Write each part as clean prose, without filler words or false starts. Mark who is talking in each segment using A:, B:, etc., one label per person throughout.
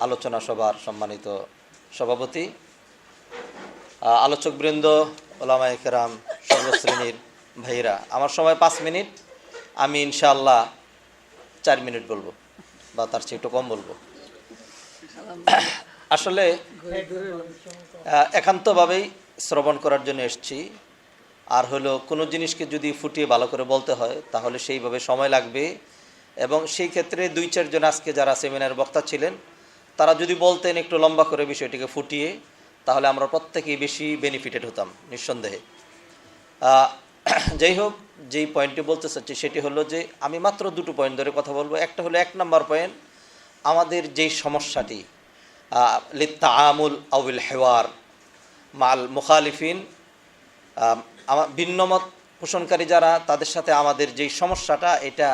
A: আলোচনা সভার সম্মানিত সভাপতি, আলোচকবৃন্দ, ওলামায়ে কেরাম, সর্বশ্রেণীর ভাইরা, আমার সময় 5 মিনিট। আমি ইনশাআল্লাহ 4 মিনিট বলবো বা তার চেয়ে একটু কম বলবো। আসলে একান্তভাবেই শ্রবণ করার জন্য এসেছি। আর হলো কোনো জিনিসকে যদি ফুটিয়ে ভালো করে বলতে হয় তাহলে সেইভাবে সময় লাগবে, এবং সেই ক্ষেত্রে 2-4 জন আজকে যারা সেমিনার বক্তা ছিলেন তারা যদি বলতেন একটু লম্বা করে বিষয়টিকে ফুটিয়ে, তাহলে আমরা প্রত্যেকেই বেশি বেনিফিটেড হতাম নিঃসন্দেহে। যাই হোক, যেই পয়েন্টটি বলতে চাচ্ছি সেটি হলো যে আমি মাত্র 2টো পয়েন্ট ধরে কথা বলবো। একটা হলো 1 নম্বর পয়েন্ট, আমাদের যেই সমস্যাটি লিত্তাআমুল আউল হেওয়ার মাল মুখালিফিন, ভিন্নমত পোষণকারী যারা, তাদের সাথে আমাদের যেই সমস্যাটা, এটা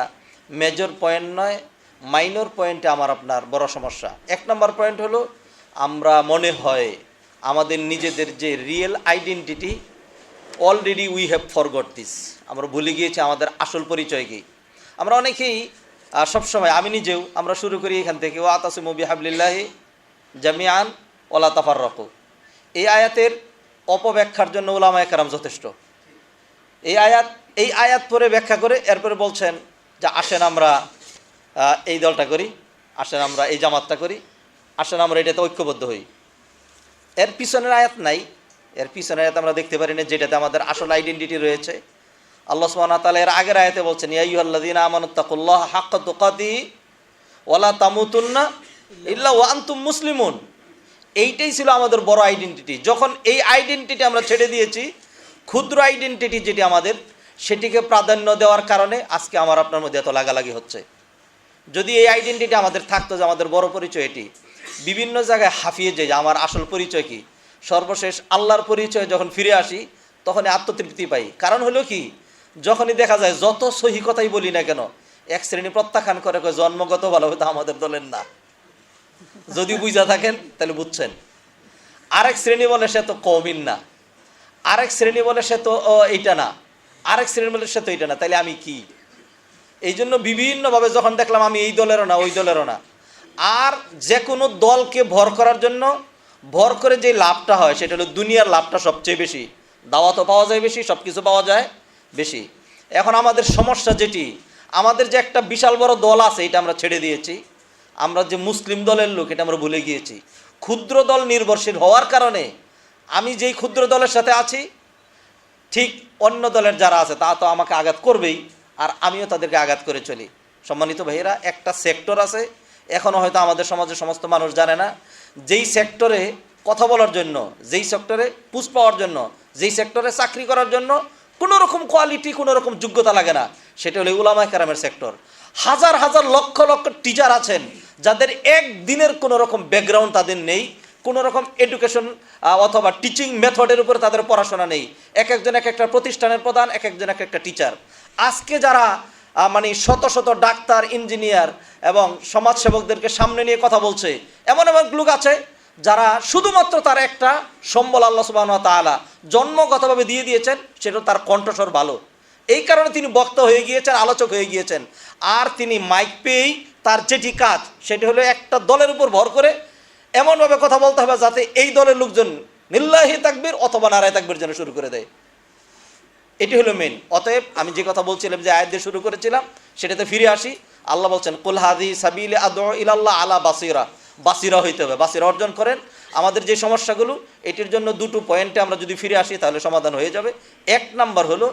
A: মেজর পয়েন্ট নয়, মাইনর পয়েন্টে আমার আপনার বড় সমস্যা। 1 নম্বর পয়েন্ট হলো আমরা মনে হয় আমাদের নিজেদের যে real identity, already we have forgot this, আমরা ভুলে গিয়েছি আমাদের আসল পরিচয় কী। আমরা অনেকেই সবসময়, আমি নিজেও, আমরা শুরু করি এখান থেকে, ওয়াতাসিমু বিহাবলিল্লাহি জামিআন ওয়ালা তাফাররাকু। এই আয়াতের অপব্যাখ্যার জন্য উলামায়ে কেরাম যথেষ্ট। এই আয়াত পরে ব্যাখ্যা করে এরপরে বলছেন যে আসেন আমরা এই দলটা করি, আসেন আমরা এই জামাতটা করি, আসেন আমরা এটাতে ঐক্যবদ্ধ হই। এর পিছনের আয়াত নাই, এর পিছনের আয়াত আমরা দেখতে পারি না, যেটাতে আমাদের আসল আইডেন্টিটি রয়েছে। আল্লাহ সুবহানাহু ওয়া তাআলা এর আগের আয়াতে বলছেন, ইয়া আইয়ুহাল্লাযীনা আমানুত্তাকুল্লাহা হাক্কা তুকাতিহি ওয়া লা তামুতুন্না ইল্লা ওয়া আনতুম মুসলিমুন। এইটাই ছিল আমাদের বড় আইডেন্টিটি। যখন এই আইডেন্টিটি আমরা ছেড়ে দিয়েছি, ক্ষুদ্র আইডেন্টিটি যেটি আমাদের, সেটিকে প্রাধান্য দেওয়ার কারণে আজকে আমার আপনার মধ্যে এত লাগালাগি হচ্ছে। যদি এই আইডেন্টিটি আমাদের থাকতো যে আমাদের বড় পরিচয় এটি, বিভিন্ন জায়গায় হাঁফিয়ে যায় যে আমার আসল পরিচয় কি, সর্বশেষ আল্লাহর পরিচয় যখন ফিরে আসি তখনই আত্মতৃপ্তি পাই। কারণ হলো কি, যখনই দেখা যায় যত সহি কথাই বলি না কেন, এক শ্রেণী প্রত্যাখ্যান করে জন্মগত ভালোভাবে তো আমাদের দলের না। যদি বুঝা থাকেন তাহলে বুঝছেন। আরেক শ্রেণী বলে সে তো কওমিন না, আরেক শ্রেণী বলে সে তো এইটা না, আরেক শ্রেণী বলে সে তো এইটা না, তাইলে আমি কি? এই জন্য বিভিন্নভাবে যখন দেখলাম আমি এই দলেরও না ওই দলেরও না, আর যে কোনো দলকে ভর করার জন্য ভর করে যে লাভটা হয় সেটা হলো দুনিয়ার লাভটা সবচেয়ে বেশি। দাওয়াতও পাওয়া যায় বেশি, সব কিছু পাওয়া যায় বেশি। এখন আমাদের সমস্যা যেটি, আমাদের যে একটা বিশাল বড় দল আছে এটা আমরা ছেড়ে দিয়েছি। আমরা যে মুসলিম দলের লোক এটা আমরা ভুলে গিয়েছি। ক্ষুদ্র দল নির্ভরশীল হওয়ার কারণে আমি যেই ক্ষুদ্র দলের সাথে আছি, ঠিক অন্য দলের যারা আছে তা তো আমাকে আঘাত করবেই, আর আমিও তাদেরকে আঘাত করে চলি। সম্মানিত ভাইয়েরা, একটা সেক্টর আছে, এখনও হয়তো আমাদের সমাজের সমস্ত মানুষ জানে না, যেই সেক্টরে কথা বলার জন্য, যেই সেক্টরে পুষ পাওয়ার জন্য, যেই সেক্টরে চাকরি করার জন্য কোনো রকম কোয়ালিটি, কোনো রকম যোগ্যতা লাগে না, সেটা হলো উলামায়ে কেরামের সেক্টর। হাজার হাজার লক্ষ লক্ষ টিচার আছেন যাদের একদিনের কোনো রকম ব্যাকগ্রাউন্ড তাদের নেই, কোনো রকম এডুকেশন অথবা টিচিং মেথডের উপরে তাদের পড়াশোনা নেই। এক একজন এক একটা প্রতিষ্ঠানের প্রধান, এক একজন এক একটা টিচার। আজকে যারা মানে শত শত ডাক্তার, ইঞ্জিনিয়ার এবং সমাজসেবকদেরকে সামনে নিয়ে কথা বলছে, এমন এমন লোক আছে যারা শুধুমাত্র তার একটা সম্বল আল্লাহ সুবহানাহু ওয়া তাআলা জন্মগতভাবে দিয়ে দিয়েছেন, সেটা তার কণ্ঠস্বর ভালো, এই কারণে তিনি বক্তা হয়ে গিয়েছেন, আলোচক হয়ে গিয়েছেন। আর তিনি মাইক পেয়েই তার যেটি কাজ সেটি হলো একটা দলের উপর ভর করে এমনভাবে কথা বলতে হবে যাতে এই দলের লোকজন লিল্লাহি তাকবীর অথবা নারায়ে তাকবীর যেন শুরু করে দেয়। এটি হলো মেন। অতএব আমি যে কথা বলছিলাম, যে আয়াত দিয়ে শুরু করেছিলাম, সেটাতে ফিরে আসি। আল্লাহ বলছেন, কুল হাযিহি সাবিলি আদউ ইলাল্লাহ আলা বাসিরা। বাসিরা হইতে হবে, বাসিরা অর্জন করেন। আমাদের যে সমস্যাগুলো, এটির জন্য 2টো পয়েন্টে আমরা যদি ফিরে আসি তাহলে সমাধান হয়ে যাবে। 1 নাম্বার হলো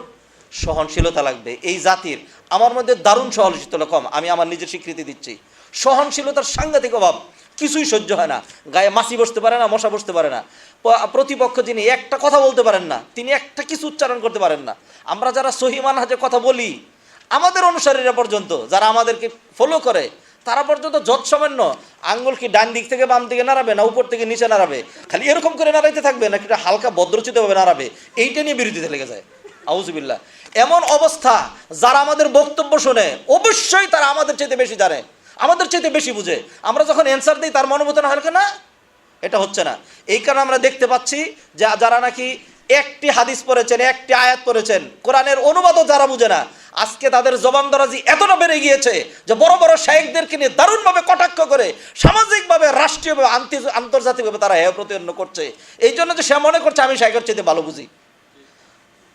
A: সহনশীলতা লাগবে। এই জাতির, আমার মধ্যে দারুণ সহনশীলতা কম, আমি আমার নিজের স্বীকৃতি দিচ্ছি। সহনশীলতার সাংঘাতিক অভাব, কিছুই সহ্য হয় না। গায়ে মাছি বসতে পারে না, মশা বসতে পারে না। প্রতিপক্ষ যিনি একটা কথা বলতে পারেন না, তিনি একটা কিছু উচ্চারণ করতে পারেন না। আমরা যারা সহি মানহাজে কথা বলি, আমাদের অনুসারীরা পর্যন্ত, যারা আমাদেরকে ফলো করে, তারা পর্যন্ত যৎসামান্য আঙ্গুল কি ডান দিক থেকে বাম দিকে নাড়াবে না উপর থেকে নিচে নাড়াবে, খালি এরকম করে নাড়াইতে থাকবে নাকি হালকা ভদ্রচিতভাবে নাড়াবে, এইটা নিয়ে বিরোধিতা লেগে যায়। আউযুবিল্লাহ। এমন অবস্থা, যারা আমাদের বক্তব্য শোনে অবশ্যই তারা আমাদের চাইতে বেশি জানে, আমাদের চাইতে বেশি বুঝে। আমরা যখন অ্যান্সার দিই তার মনোবোধ না হয় না, এটা হচ্ছে না। এই কারণে আমরা দেখতে পাচ্ছি যে যারা নাকি একটি হাদিস পড়েছেন, একটি আয়াত পড়েছেন, কোরআনের অনুবাদও যারা বুঝে না, আজকে তাদের জবানদরাজি এতটা বেড়ে গিয়েছে যে বড় বড় শায়েখদেরকে নিয়ে দারুণভাবে কটাক্ষ করে সামাজিকভাবে, রাষ্ট্রীয়ভাবে, আন্তর্জাতিকভাবে তারা হেয় প্রতিপন্ন করছে। এই জন্য যে সে মনে করছে আমি শায়েখের চাইতে ভালো বুঝি।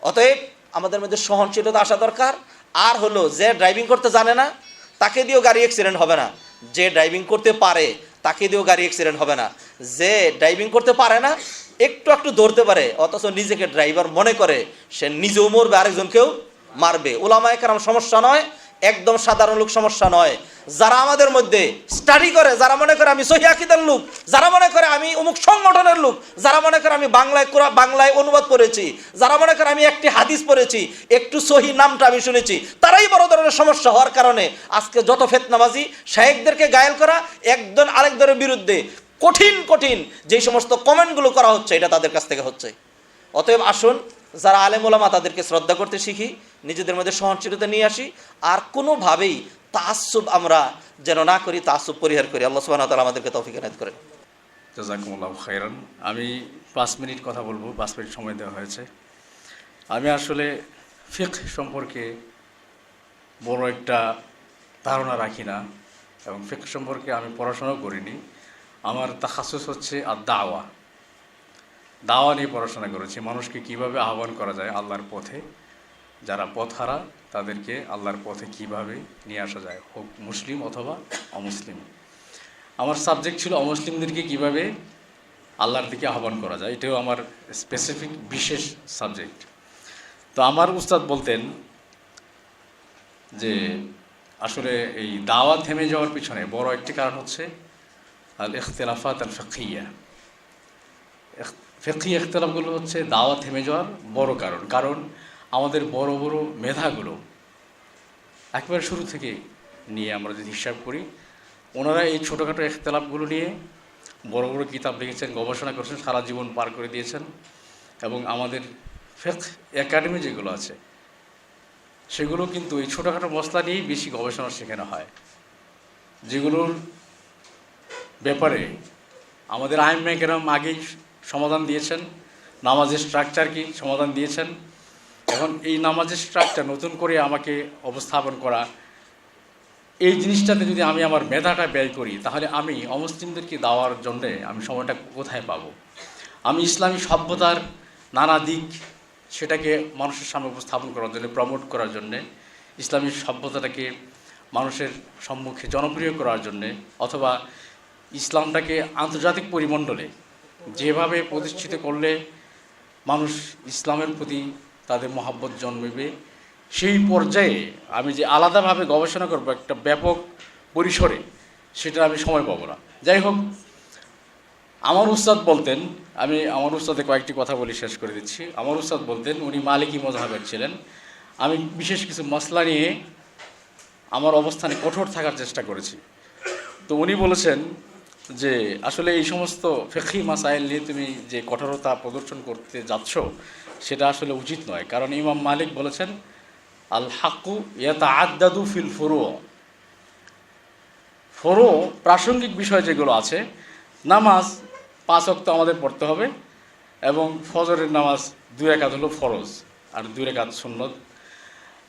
A: অতএব আমাদের মধ্যে সহনশীলতা আসা দরকার। আর হলো, যে ড্রাইভিং করতে জানে না তাকে দিয়েও গাড়ি অ্যাক্সিডেন্ট হবে না, যে ড্রাইভিং করতে পারে তাকে দিয়েও গাড়ি অ্যাক্সিডেন্ট হবে না। যে ড্রাইভিং করতে পারে না, একটু একটু ধরতে পারে, অথচ নিজেকে ড্রাইভার মনে করে, সে নিজেও মরবে, আরেকজনকেও মারবে। উলামায়ে কেরাম সমস্যা নয়, একদম সাধারণ লোক সমস্যা নয়। যারা আমাদের মধ্যে স্টাডি করে, যারা মনে করে আমি সহিহ আকীদার লোক, যারা মনে করে আমি অমুক সংগঠনের লোক, যারা মনে করে আমি বাংলায় অনুবাদ করেছি, যারা মনে করে আমি একটি হাদিস পড়েছি, একটু সহি নামটা আমি শুনেছি, তারাই বড় ধরনের সমস্যা হওয়ার কারণে আজকে যত ফিতনাবাজি, শায়েখদেরকে গায়েল করা, একজন আরেকজনের বিরুদ্ধে কঠিন কঠিন যে সমস্ত কমেন্টগুলো করা হচ্ছে, এটা তাদের কাছ থেকে হচ্ছে। অতএব আসুন, যারা আলেম ওলামা তাদেরকে শ্রদ্ধা করতে শিখি, নিজেদের মধ্যে সহনশীলতা নিয়ে আসি, আর কোনোভাবেই তাআসসুব আমরা যেন না করি, তাআসসুব পরিহার করি। আল্লাহ সুবহানাহু ওয়া তাআলা আমাদেরকে তৌফিক এনায়েত করেন।
B: জাযাকুমুল্লাহু খাইরান। আমি 5 মিনিট কথা বলবো, 5 মিনিট সময় দেওয়া হয়েছে। আমি আসলে ফিকহ সম্পর্কে বড় একটা ধারণা রাখি না, এবং ফিকহ সম্পর্কে আমি পড়াশোনাও করিনি। আমার তাখাসুস হচ্ছে দাওয়া নিয়ে পড়াশোনা করেছি। মানুষকে কিভাবে আহ্বান করা যায় আল্লাহর পথে, যারা পথহারা তাদেরকে আল্লাহর পথে কিভাবে নিয়ে আসা যায়, হোক মুসলিম অথবা অমুসলিম। আমার সাবজেক্ট ছিল অমুসলিমদেরকে কিভাবে আল্লাহর দিকে আহ্বান করা যায়, এটাও আমার স্পেসিফিক বিশেষ সাবজেক্ট। তো আমার উস্তাদ বলতেন যে আসলে এই দাওয়া থেমে যাওয়ার পিছনে বড় একটি কারণ হচ্ছে আল ইখতিলাফাত আল ফিকহিয়া। ফিকহি ইখতিলাফগুলো হচ্ছে দাওয়া থেমে যাওয়ার বড় কারণ। কারণ আমাদের বড় বড় মেধাগুলো একেবারে শুরু থেকে নিয়ে আমরা যদি হিসাব করি, ওনারা এই ছোটোখাটো ইখতিলাফগুলো নিয়ে বড় বড় কিতাব লিখেছেন, গবেষণা করেছেন, সারা জীবন পার করে দিয়েছেন। এবং আমাদের ফিকহ একাডেমি যেগুলো আছে সেগুলো কিন্তু এই ছোটোখাটো মসলা নিয়েই বেশি গবেষণা শেখানো হয়, যেগুলোর ব্যাপারে আমাদের আইম্মায়ে কেরাম আগেই সমাধান দিয়েছেন। নামাজের স্ট্রাকচার কি সমাধান দিয়েছেন। এখন এই নামাজের স্ট্রাকচার নতুন করে আমাকে উপস্থাপন করা, এই জিনিসটাতে যদি আমি আমার মেধাটা ব্যয় করি, তাহলে আমি অমুসলিমদেরকে দেওয়ার জন্যে আমি সময়টা কোথায় পাবো? আমি ইসলামী সভ্যতার নানা দিক সেটাকে মানুষের সামনে উপস্থাপন করার জন্য, প্রমোট করার জন্যে, ইসলামী সভ্যতাটাকে মানুষের সম্মুখে জনপ্রিয় করার জন্যে, অথবা ইসলামটাকে আন্তর্জাতিক পরিমণ্ডলে যেভাবে প্রতিষ্ঠিত করলে মানুষ ইসলামের প্রতি তাদের মহাব্বত জন্মেবে, সেই পর্যায়ে আমি যে আলাদাভাবে গবেষণা করব একটা ব্যাপক পরিসরে, সেটা আমি সময় পাবো না। যাই হোক, আমার উস্তাদ বলতেন, আমি আমার উস্তাদের কয়েকটি কথা বলি, শেষ করে দিচ্ছি। আমার উস্তাদ বলতেন, উনি মালিকি মযহাবের ছিলেন। আমি বিশেষ কিছু মসলা নিয়ে আমার অবস্থানে কঠোর থাকার চেষ্টা করেছি। তো উনি বলেছেন যে আসলে এই সমস্ত ফিকহি মাসাইল নিয়ে তুমি যে কঠোরতা প্রদর্শন করতে যাচ্ছ, সেটা আসলে উচিত নয়। কারণ ইমাম মালিক বলেছেন, আল হাক্কু ইয়াতাআদ্দাদু ফিল ফুরু, প্রাসঙ্গিক বিষয় যেগুলো আছে, নামাজ 5 ওয়াক্ত আমাদের পড়তে হবে, এবং ফজরের নামাজ 2 রাকাত হলো ফরজ আর 2 রাকাত সুন্নত।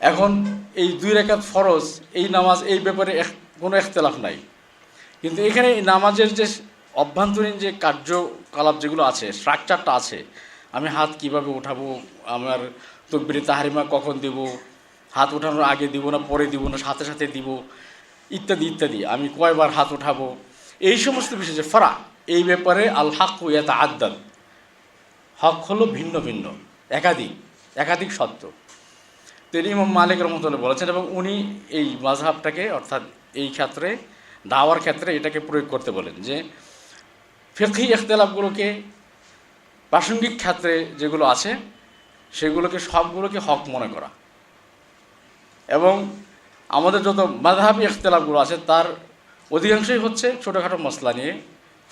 B: এখন এই 2 রাকাত ফরজ, এই নামাজ, এই ব্যাপারে কোনো ইখতিলাফ নাই। কিন্তু এখানে নামাজের যে অভ্যন্তরীণ যে কার্যকলাপ যেগুলো আছে, স্ট্রাকচারটা আছে, আমি হাত কিভাবে উঠাবো, আমার তাকবীরে তাহরিমা কখন দেব, হাত ওঠানোর আগে দিব না পরে দিব না সাথে সাথে দিব, ইত্যাদি ইত্যাদি, আমি কয়বার হাত উঠাবো, এই সমস্ত বিষয় যে ফরা, এই ব্যাপারে আল হাক্কু ইয়াতাআদ্দাদ, হক হলো ভিন্ন ভিন্ন, একাধিক সত্য। তো ইমাম মালিক রহমতুল্লাহ বলেছেন, এবং উনি এই মাযহাবটাকে, অর্থাৎ এই ক্ষেত্রে দাওয়ার ক্ষেত্রে এটাকে প্রয়োগ করতে বলেন যে ফিকহি ইখতিলাফগুলোকে, প্রাসঙ্গিক ক্ষেত্রে যেগুলো আছে সেগুলোকে সবগুলোকে হক মনে করা, এবং আমাদের যত মাযহাবী ইখতিলাফগুলো আছে তার অধিকাংশই হচ্ছে ছোটোখাটো মসলা নিয়ে,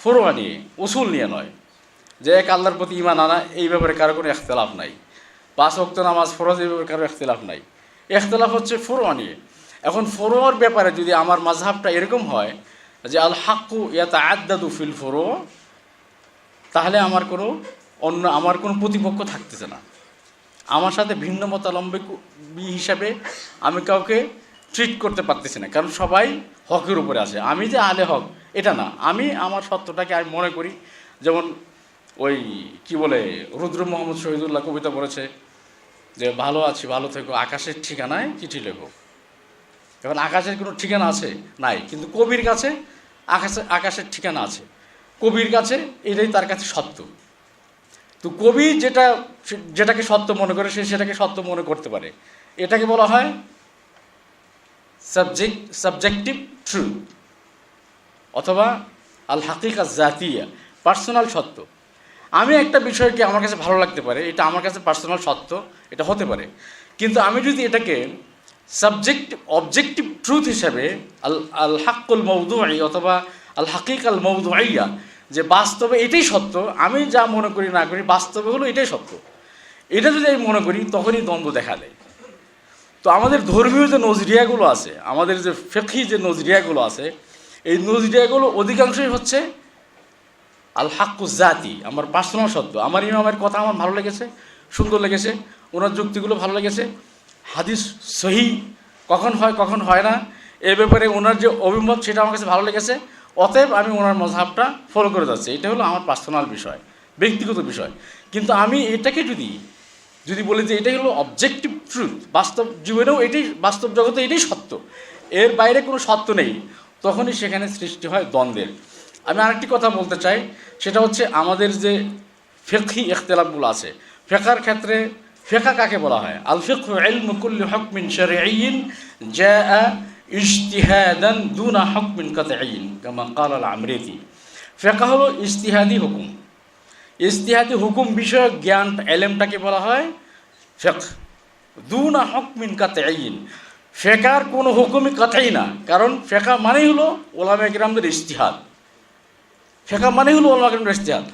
B: ফুরুয়া নিয়ে, উসুল নিয়ে নয়। যে এক আল্লাহর প্রতি ঈমান আনা, এই ব্যাপারে কারো কোনো ইখতিলাফ নাই। 5 ওয়াক্ত নামাজ ফরজ, এই ব্যাপারে কারো ইখতিলাফ নাই। ইখতিলাফ হচ্ছে ফুরুয়া নিয়ে। এখন ফুরুয়ার ব্যাপারে যদি আমার মাযহাবটা এরকম হয় যে আল হাক্কু ইয়াতাআদ্দাদু ফিল ফুরু, তাহলে আমার কোনো অন্য আমার কোনো প্রতিপক্ষ থাকতেছে না। আমার সাথে ভিন্ন মতাবলম্বী হিসাবে আমি কাউকে ট্রিট করতে পারতেছি না, কারণ সবাই হকের উপরে আছে। আমি যে আলে হক এটা না, আমি আমার সত্যটাকে আমি মনে করি। যেমন ওই কি বলে রুদ্র মোহাম্মদ শহীদুল্লাহ কবিতা বলেছে যে ভালো আছি ভালো থেকো, আকাশের ঠিকানায় চিঠি লেখো। এখন আকাশের কোনো ঠিকানা আছে নাই, কিন্তু কবির কাছে আকাশের ঠিকানা আছে। কবির কাছে এটাই তার কাছে সত্য। তো কবি যেটাকে সত্য মনে করে সে সেটাকে সত্য মনে করতে পারে। এটাকে বলা হয় সাবজেক্টিভ ট্রুথ, অথবা আল হাকিকা জাতিয়া, পার্সোনাল সত্য। আমি একটা বিষয়কে আমার কাছে ভালো লাগতে পারে, এটা আমার কাছে পার্সোনাল সত্য, এটা হতে পারে। কিন্তু আমি যদি এটাকে অবজেক্টিভ ট্রুথ হিসাবে আল হাক্কুল মওদুঈ অথবা আল হাকিকাল মওদুঈয়া, যে বাস্তবে এটাই সত্য, আমি যা মনে করি না করি বাস্তবে হলো এটাই সত্য, এটা যদি আমি মনে করি তখনই দ্বন্দ্ব দেখা দেয়। তো আমাদের ধর্মীয় যে নজরিয়াগুলো আছে, আমাদের যে ফিকহি যে নজরিয়াগুলো আছে, এই নজরিয়াগুলো অধিকাংশই হচ্ছে আল হাক্কু জাতি, আমার পার্সোনাল সত্য। আমার ইমামের কথা আমার ভালো লেগেছে, সুন্দর লেগেছে, ওনার যুক্তিগুলো ভালো লেগেছে। হাদিস সহি কখন হয় কখন হয় না এ ব্যাপারে ওনার যে অভিমত সেটা আমার কাছে ভালো লেগেছে, অতএব আমি ওনার মযহাবটা ফলো করে যাচ্ছি। এটা হলো আমার পার্সোনাল বিষয়, ব্যক্তিগত বিষয়। কিন্তু আমি এটাকে যদি বলি যে এটাই হলো অবজেক্টিভ ট্রুথ, বাস্তব জীবনেও এটাই, বাস্তব জগতে এটাই সত্য, এর বাইরে কোনো সত্য নেই, তখনই সেখানে সৃষ্টি হয় দ্বন্দ্বের। আমি আরেকটি কথা বলতে চাই, সেটা হচ্ছে আমাদের যে ফিকহি ইখতিলাফগুলো আছে ফিকহের ক্ষেত্রে। ফিকহ কাকে বলা হয়? আল ফিকহু ইলমু কুল্লি হুকমিন শারঈয়্যিন জাআ ইজতিহাদান দুনা হুকমিন কাতঈয়্যিন কামা ক্বালা আল আমরিতি। ফিকহ হলো ইজতিহাদি হুকুম। ইজতিহাদি হুকুম বিষয়ক জ্ঞান এলেমটাকে বলা হয় ফিকহ। দুনা হুকমিন কাতঈয়্যিন, ফিকহের কোনো হুকুমই কাতঈ না, কারণ ফিকহ মানেই হলো উলামায়ে কিরামদের ইজতিহাদ। ফিকহ মানেই হলো উলামায়ে কিরামদের ইজতিহাদ।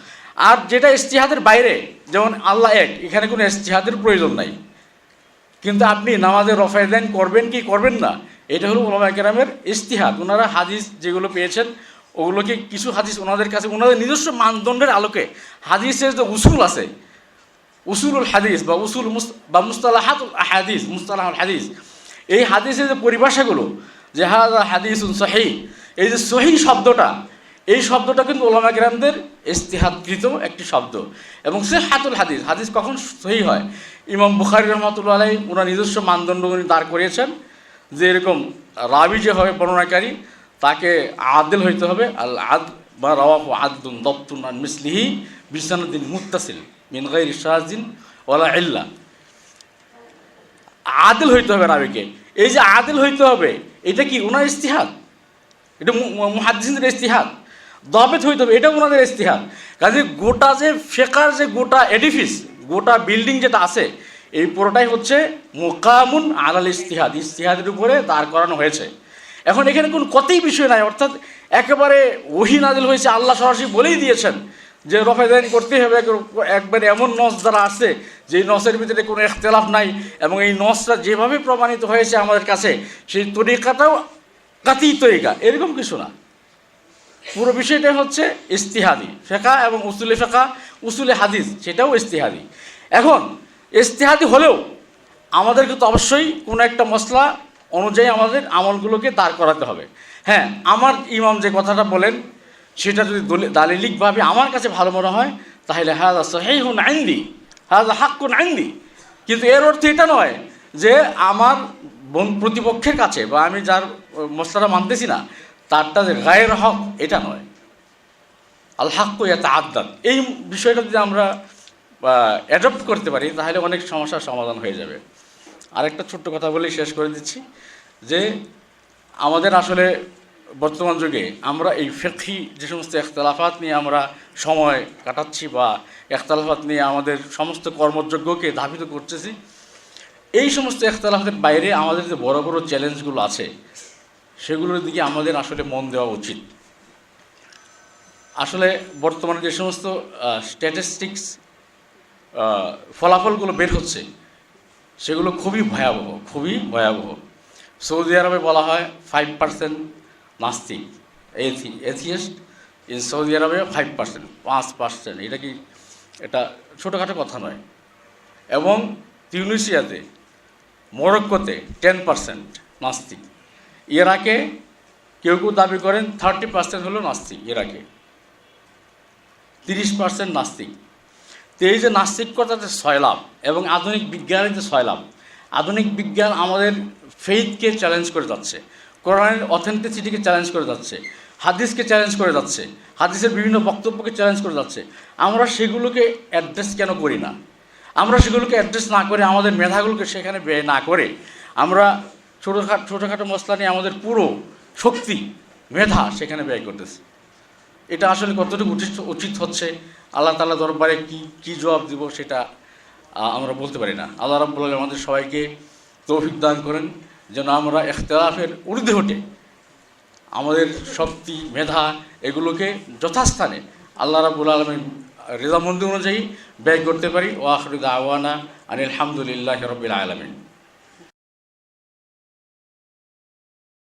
B: আর যেটা ইজতিহাদের বাইরে, যেমন আল্লাহ এক, এখানে কোনো ইজতিহাদের প্রয়োজন নাই। কিন্তু আপনি নামাজে রফায়দান করবেন কি করবেন না, এটা হলো উলামায়ে কেরামের ইজতিহাদ। ওনারা হাদিস যেগুলো পেয়েছেন ওগুলোকে, কিছু হাদিস ওনাদের কাছে ওনাদের নিজস্ব মানদণ্ডের আলোকে হাদিসের যে উসুল আছে, উসুলুল হাদিস বা মুস্তালাহাতুল হাদিস, মুস্তালাহুল হাদিস, এই হাদিসের যে পরিভাষাগুলো, যে হাযা হাদিসুন সহিহ, এই যে সহিহ শব্দটা, এই শব্দটা কিন্তু উলামায়ে কেরামদের ইজতিহাদকৃত একটি শব্দ। এবং সিহহাতুল হাদিস, হাদিস কখন সহিহ হয়, ইমাম বুখারী রাহমাতুল্লাহ আলাইহি ওনার নিজস্ব মানদণ্ড উনি দাঁড় করিয়েছেন, যে এরকম রাবি যে হবে বর্ণনাকারী তাকে আদিল হইতে হবে, আল আদ বা রাওয়াহু আদলুন দাবতুন আন মিসলিহি বিসানাদিন মুত্তাসিল মিন গায়রি শাযিন ওয়ালা ইল্লা। আদিল হইতে হবে রাবিকে। এই যে আদিল হইতে হবে, এটা কি ওনার ইজতিহাদ? এটা মুহাদ্দিসিনদের ইজতিহাদ। দাবিত হইতে হবে, এটা ওনাদের ইজতিহাদ। কাজে গোটা যে ফিকহের যে গোটা এডিফিস, গোটা বিল্ডিং যেটা আছে, এই পুরোটাই হচ্ছে মুকামুন আলাল ইজতিহাদ, ইজতিহাদের উপরে দাঁড় করানো হয়েছে। এখন এখানে কোনো কথাই বিষয় নাই, অর্থাৎ একেবারে ওহী নাজিল হয়েছে, আল্লাহ সরাসরি বলেই দিয়েছেন যে রফায়দান করতেই হবে। একবারে এমন নস দ্বারা আছে যে নসের ভিতরে কোনো ইখতিলাফ নাই, এবং এই নসটা যেভাবে প্রমাণিত হয়েছে আমাদের কাছে, সেই তরিকাটাও কাতি তরিকা, এরকম কিছু না। পুরো বিষয়টাই হচ্ছে ইজতিহাদি ফিকহ, এবং উসুলে ফিকহ, উসুলে হাদিস সেটাও ইজতিহাদি। এখন ইজতিহাদি হলেও আমাদেরকে তো অবশ্যই কোনো একটা মসলা অনুযায়ী আমাদের আমলগুলোকে দাঁড় করাতে হবে। হ্যাঁ, আমার ইমাম যে কথাটা বলেন সেটা যদি দালিলিকভাবে আমার কাছে ভালো মনে হয়, তাহলে হাযা সহিহুন ইনদি, হাযা হাক্কুন ইনদি। কিন্তু এর অর্থ এটা নয় যে আমার প্রতিপক্ষের কাছে বা আমি যার মসলাটা মানতেছি না তারটা যে গায়ের হক, এটা নয়। আল হাক্কু ইয়াতাআদ্দাদ, এই বিষয়টা যদি আমরা অ্যাডপ্ট করতে পারি তাহলে অনেক সমস্যার সমাধান হয়ে যাবে। আরেকটা ছোট্ট কথা বলেই শেষ করে দিচ্ছি, যে আমাদের আসলে বর্তমান যুগে আমরা এই ফিকহি যে সমস্ত ইখতিলাফাত নিয়ে আমরা সময় কাটাচ্ছি বা ইখতিলাফাত নিয়ে আমাদের সমস্ত কর্মযজ্ঞকে ধাবিত করতেছি, এই সমস্ত ইখতিলাফের বাইরে আমাদের যে বড় বড় চ্যালেঞ্জগুলো আছে সেগুলোর দিকে আমাদের আসলে মন দেওয়া উচিত। আসলে বর্তমানে যে সমস্ত স্ট্যাটিস্টিক্স ফলাফলগুলো বের হচ্ছে সেগুলো খুবই ভয়াবহ, খুবই ভয়াবহ। সৌদি আরবে বলা হয় 5% নাস্তিক, এথিয়েস্ট ইন সৌদি আরবে 5%, 5%। এটা কি এটা ছোটোখাটো কথা নয়। এবং তিউনিসিয়াতে, মরক্কোতে 10% নাস্তিক। ইরাকে কেউ কেউ দাবি করেন 30% হলো নাস্তিক, ইরাকে 30% নাস্তিক। তো এই যে নাস্তিকতাতে সয়লাভ এবং আধুনিক বিজ্ঞানের যে সয়লাভ, আধুনিক বিজ্ঞান আমাদের ফেইথকে চ্যালেঞ্জ করে যাচ্ছে, কোরআনের অথেন্টিসিটিকে চ্যালেঞ্জ করে যাচ্ছে, হাদিসকে চ্যালেঞ্জ করে যাচ্ছে, হাদিসের বিভিন্ন বক্তব্যকে চ্যালেঞ্জ করে যাচ্ছে। আমরা সেগুলোকে অ্যাড্রেস কেন করি না? আমরা সেগুলোকে অ্যাড্রেস না করে, আমাদের মেধাগুলোকে সেখানে ব্যয় না করে, আমরা ছোটোখাটো মশলা নিয়ে আমাদের পুরো শক্তি, মেধা সেখানে ব্যয় করতেছি। এটা আসলে কতটুকু উচিত হচ্ছে, আল্লাহ তাআলা দরবারে কি জবাব দিব সেটা আমরা বলতে পারি না। আল্লাহ রাব্বুল আলামিন আমাদের সবাইকে তৌফিক দান করেন যেন আমরা ইখতিলাফের ঊর্ধ্বে উঠে আমাদের শক্তি, মেধা এগুলোকে যথাস্থানে আল্লাহ রাব্বুল আলামিন রেজামন্দি অনুযায়ী ব্যয় করতে পারি। ওয়া আখিরু দাওয়ানা আনিল হামদুলিল্লাহি রাব্বিল আলামিন।